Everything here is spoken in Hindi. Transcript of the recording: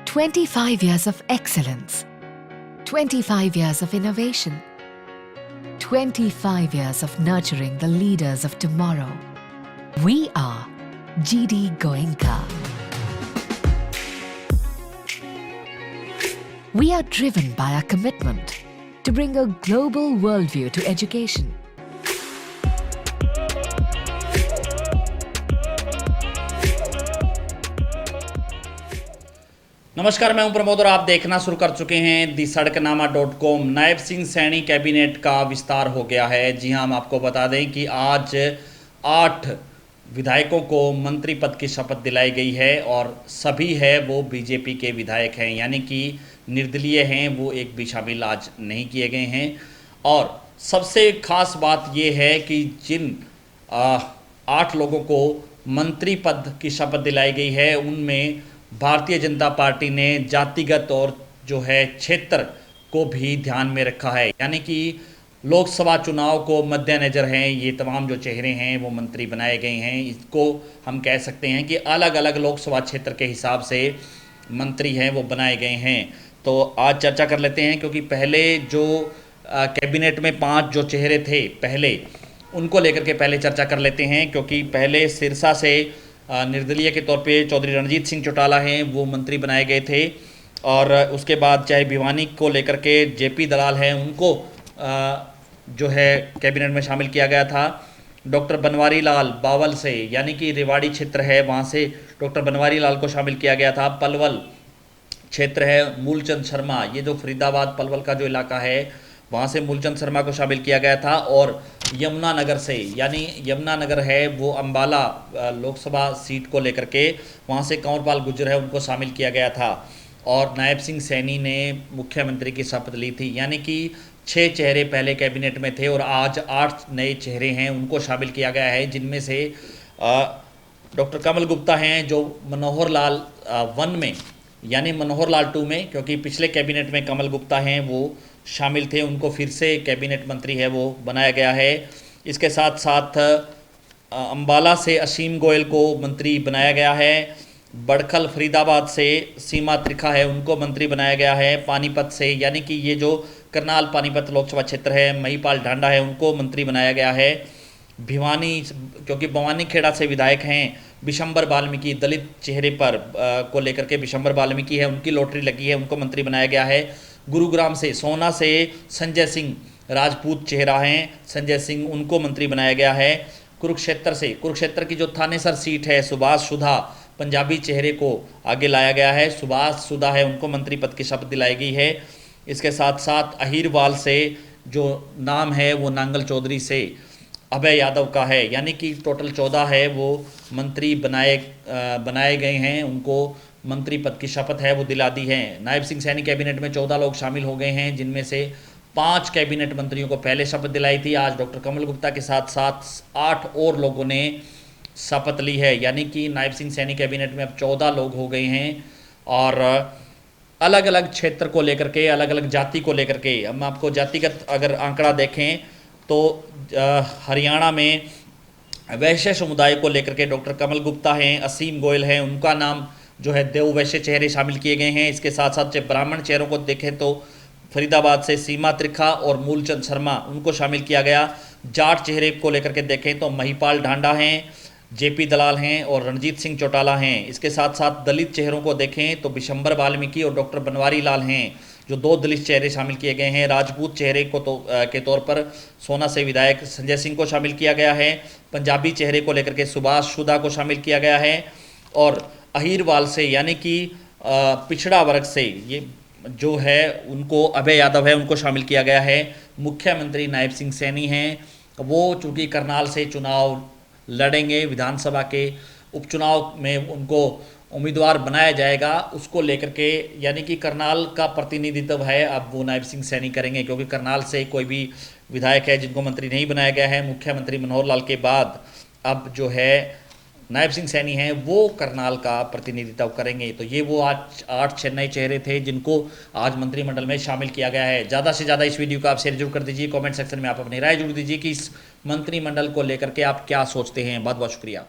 25 years of excellence, 25 years of innovation, 25 years of nurturing the leaders of tomorrow. We are GD Goenka. We are driven by our commitment to bring a global worldview to education. नमस्कार, मैं हूं प्रमोद और आप देखना शुरू कर चुके हैं दी सड़कनामा.com। नायब सिंह सैनी कैबिनेट का विस्तार हो गया है। जी हां, हम आपको बता दें कि आज 8 विधायकों को मंत्री पद की शपथ दिलाई गई है और सभी है वो बीजेपी के विधायक हैं, यानी कि निर्दलीय हैं, वो एक भी शामिल आज नहीं किए गए हैं। और सबसे खास बात ये है कि जिन 8 लोगों को मंत्री पद की शपथ दिलाई गई है उनमें भारतीय जनता पार्टी ने जातिगत और जो है क्षेत्र को भी ध्यान में रखा है, यानी कि लोकसभा चुनाव को मद्देनज़र हैं ये तमाम जो चेहरे हैं वो मंत्री बनाए गए हैं। इसको हम कह सकते हैं कि अलग अलग लोकसभा क्षेत्र के हिसाब से मंत्री हैं वो बनाए गए हैं। तो आज चर्चा कर लेते हैं, क्योंकि पहले जो कैबिनेट में 5 जो चेहरे थे पहले, उनको लेकर के पहले चर्चा कर लेते हैं। क्योंकि पहले सिरसा से निर्दलीय के तौर पे चौधरी रणजीत सिंह चौटाला हैं वो मंत्री बनाए गए थे, और उसके बाद चाहे भिवानी को लेकर के जेपी दलाल हैं उनको जो है कैबिनेट में शामिल किया गया था। डॉक्टर बनवारी लाल बावल से, यानी कि रेवाड़ी क्षेत्र है, वहाँ से डॉक्टर बनवारी लाल को शामिल किया गया था। पलवल क्षेत्र है, मूलचंद शर्मा, ये जो फरीदाबाद पलवल का जो इलाका है वहाँ से मूलचंद शर्मा को शामिल किया गया था। और यमुनानगर से, यानी यमुनानगर है वो अम्बाला लोकसभा सीट को लेकर के, वहाँ से कंवरपाल गुर्जर है उनको शामिल किया गया था। और नायब सिंह सैनी ने मुख्यमंत्री की शपथ ली थी, यानी कि 6 चेहरे पहले कैबिनेट में थे और आज 8 नए चेहरे हैं उनको शामिल किया गया है, जिनमें से डॉक्टर कमल गुप्ता हैं जो मनोहर लाल 1 में, यानी मनोहर लाल 2 में, क्योंकि पिछले कैबिनेट में कमल गुप्ता हैं वो शामिल थे, उनको फिर से कैबिनेट मंत्री है वो बनाया गया है। इसके साथ साथ अम्बाला से असीम गोयल को मंत्री बनाया गया है। बड़खल फरीदाबाद से सीमा त्रिखा है उनको मंत्री बनाया गया है। पानीपत से, यानी कि ये जो करनाल पानीपत लोकसभा क्षेत्र है, महिपाल ढांडा है उनको मंत्री बनाया गया है। भिवानी, क्योंकि भवानी खेड़ा से विधायक हैं बिशंबर वाल्मीकि, दलित चेहरे पर को लेकर के बिशंबर वाल्मीकि है, उनकी लॉटरी लगी है, उनको मंत्री बनाया गया है। गुरुग्राम से, सोना से संजय सिंह राजपूत चेहरा हैं, संजय सिंह, उनको मंत्री बनाया गया है। कुरुक्षेत्र से, कुरुक्षेत्र की जो थानेसर सीट है, सुभाष सुधा पंजाबी चेहरे को आगे लाया गया है, सुभाष सुधा है उनको मंत्री पद की शपथ दिलाई गई है। इसके साथ साथ अहीरवाल से जो नाम है वो नांगल चौधरी से अभय यादव का है, यानी कि टोटल 14 है वो मंत्री बनाए गए हैं, उनको मंत्री पद की शपथ है वो दिला दी है। नायब सिंह सैनी कैबिनेट में 14 लोग शामिल हो गए हैं, जिनमें से 5 कैबिनेट मंत्रियों को पहले शपथ दिलाई थी। आज डॉक्टर कमल गुप्ता के साथ साथ 8 और लोगों ने शपथ ली है, यानी कि नायब सिंह सैनी कैबिनेट में अब 14 लोग हो गए हैं। और अलग अलग क्षेत्र को लेकर के, अलग अलग जाति को लेकर के, हम आपको जातिगत अगर आंकड़ा देखें तो हरियाणा में वैश्य समुदाय को लेकर के डॉक्टर कमल गुप्ता हैं, असीम गोयल हैं, उनका नाम जो है देव वैश्य चेहरे शामिल किए गए हैं। इसके साथ साथ जब ब्राह्मण चेहरों को देखें तो फरीदाबाद से सीमा त्रिखा और मूलचंद शर्मा उनको शामिल किया गया। जाट चेहरे को लेकर के देखें तो महिपाल ढांडा हैं, जेपी दलाल हैं और रणजीत सिंह चौटाला हैं। इसके साथ साथ दलित चेहरों को देखें तो बिशंबर वाल्मीकि और डॉक्टर बनवारी लाल हैं, जो 2 दलित चेहरे शामिल किए गए हैं। राजपूत चेहरे को के तौर पर सोना से विधायक संजय सिंह को शामिल किया गया है। पंजाबी चेहरे को लेकर के सुभाष सुधा को शामिल किया गया है। और अहीरवाल से, यानी कि पिछड़ा वर्ग से ये जो है उनको अभय यादव है उनको शामिल किया गया है। मुख्यमंत्री नायब सिंह सैनी हैं, वो चूँकि करनाल से चुनाव लड़ेंगे, विधानसभा के उपचुनाव में उनको उम्मीदवार बनाया जाएगा, उसको लेकर के, यानी कि करनाल का प्रतिनिधित्व है अब वो नायब सिंह सैनी करेंगे, क्योंकि करनाल से कोई भी विधायक है जिनको मंत्री नहीं बनाया गया है। मुख्यमंत्री मनोहर लाल के बाद अब जो है नायब सिंह सैनी हैं वो करनाल का प्रतिनिधित्व करेंगे। तो ये वो आज 8 चेन्नई चेहरे थे जिनको आज मंत्रिमंडल में शामिल किया गया है। ज़्यादा से ज़्यादा इस वीडियो को आप शेयर जरूर कर दीजिए, कमेंट सेक्शन में आप अपनी राय जरूर दीजिए कि इस मंत्रिमंडल को लेकर के आप क्या सोचते हैं। बहुत बहुत शुक्रिया।